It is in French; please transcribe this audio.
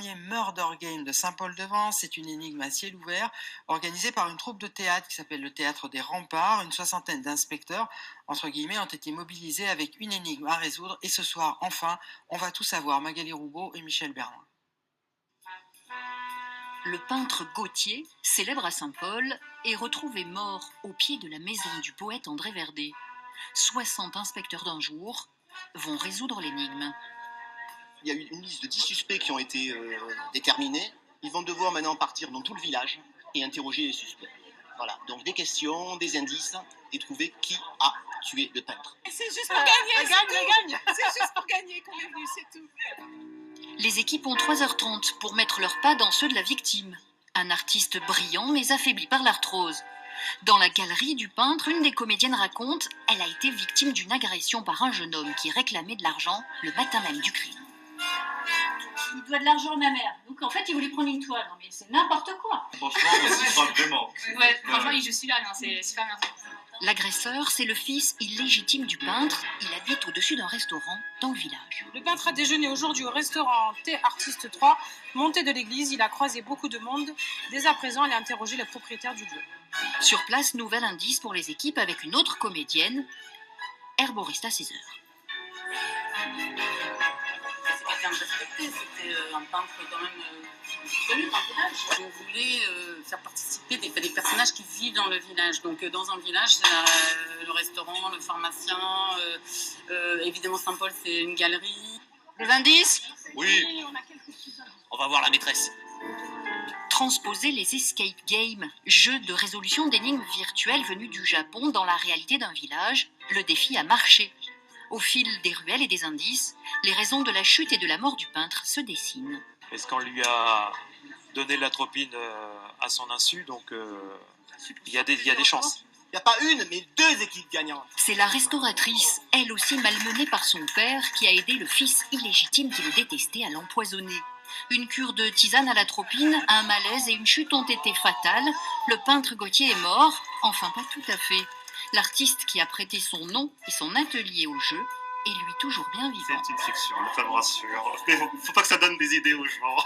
premier Murder Game de Saint-Paul-de-Vence. C'est une énigme à ciel ouvert organisée par une troupe de théâtre qui s'appelle le Théâtre des Remparts. Une soixantaine d'inspecteurs, entre guillemets, ont été mobilisés avec une énigme à résoudre. Et ce soir, enfin, on va tout savoir. Magali Roubaud et Michel Bernoin. Le peintre Gautier, célèbre à Saint-Paul, est retrouvé mort au pied de la maison du poète André Verdé. 60 inspecteurs d'un jour vont résoudre l'énigme. Il y a eu une liste de 10 suspects qui ont été déterminés. Ils vont devoir maintenant partir dans tout le village et interroger les suspects. Voilà, donc des questions, des indices et trouver qui a tué le peintre. C'est juste pour gagner, c'est juste pour gagner qu'on est venu, c'est tout. Les équipes ont 3h30 pour mettre leurs pas dans ceux de la victime. Un artiste brillant mais affaibli par l'arthrose. Dans la galerie du peintre, une des comédiennes raconte « Elle a été victime d'une agression par un jeune homme qui réclamait de l'argent le matin même du crime. » Il doit de l'argent à ma mère. Donc en fait, il voulait prendre une toile. Non mais c'est n'importe quoi. Franchement, c'est pas vraiment. Ouais, franchement, il joue super bien. C'est super bien. L'agresseur, c'est le fils illégitime du peintre. Il habite au-dessus d'un restaurant dans le village. Le peintre a déjeuné aujourd'hui au restaurant Thé Artiste 3, montée de l'église. Il a croisé beaucoup de monde. Dès à présent, elle a interrogé le propriétaire du lieu. Sur place, nouvel indice pour les équipes avec une autre comédienne, herboriste 6 heures. C'est quelqu'un de respecté, c'était un peintre quand même connu dans le village. On voulait faire participer des personnages qui vivent dans le village. Donc dans un village, c'est le restaurant, le pharmacien, évidemment Saint-Paul c'est une galerie. Des indices ? Oui, on va voir la maîtresse. Transposer les escape games, jeux de résolution d'énigmes virtuelles venus du Japon dans la réalité d'un village, le défi a marché. Au fil des ruelles et des indices, les raisons de la chute et de la mort du peintre se dessinent. Est-ce qu'on lui a donné l'atropine à son insu, donc il y a des chances. Il n'y a pas une, mais 2 équipes gagnantes. C'est la restauratrice, elle aussi malmenée par son père, qui a aidé le fils illégitime qui le détestait à l'empoisonner. Une cure de tisane à l'atropine, un malaise et une chute ont été fatales. Le peintre Gautier est mort, enfin pas tout à fait. L'artiste qui a prêté son nom et son atelier au jeu est lui toujours bien vivant. C'est une fiction, ça me rassure. Mais faut pas que ça donne des idées aux gens.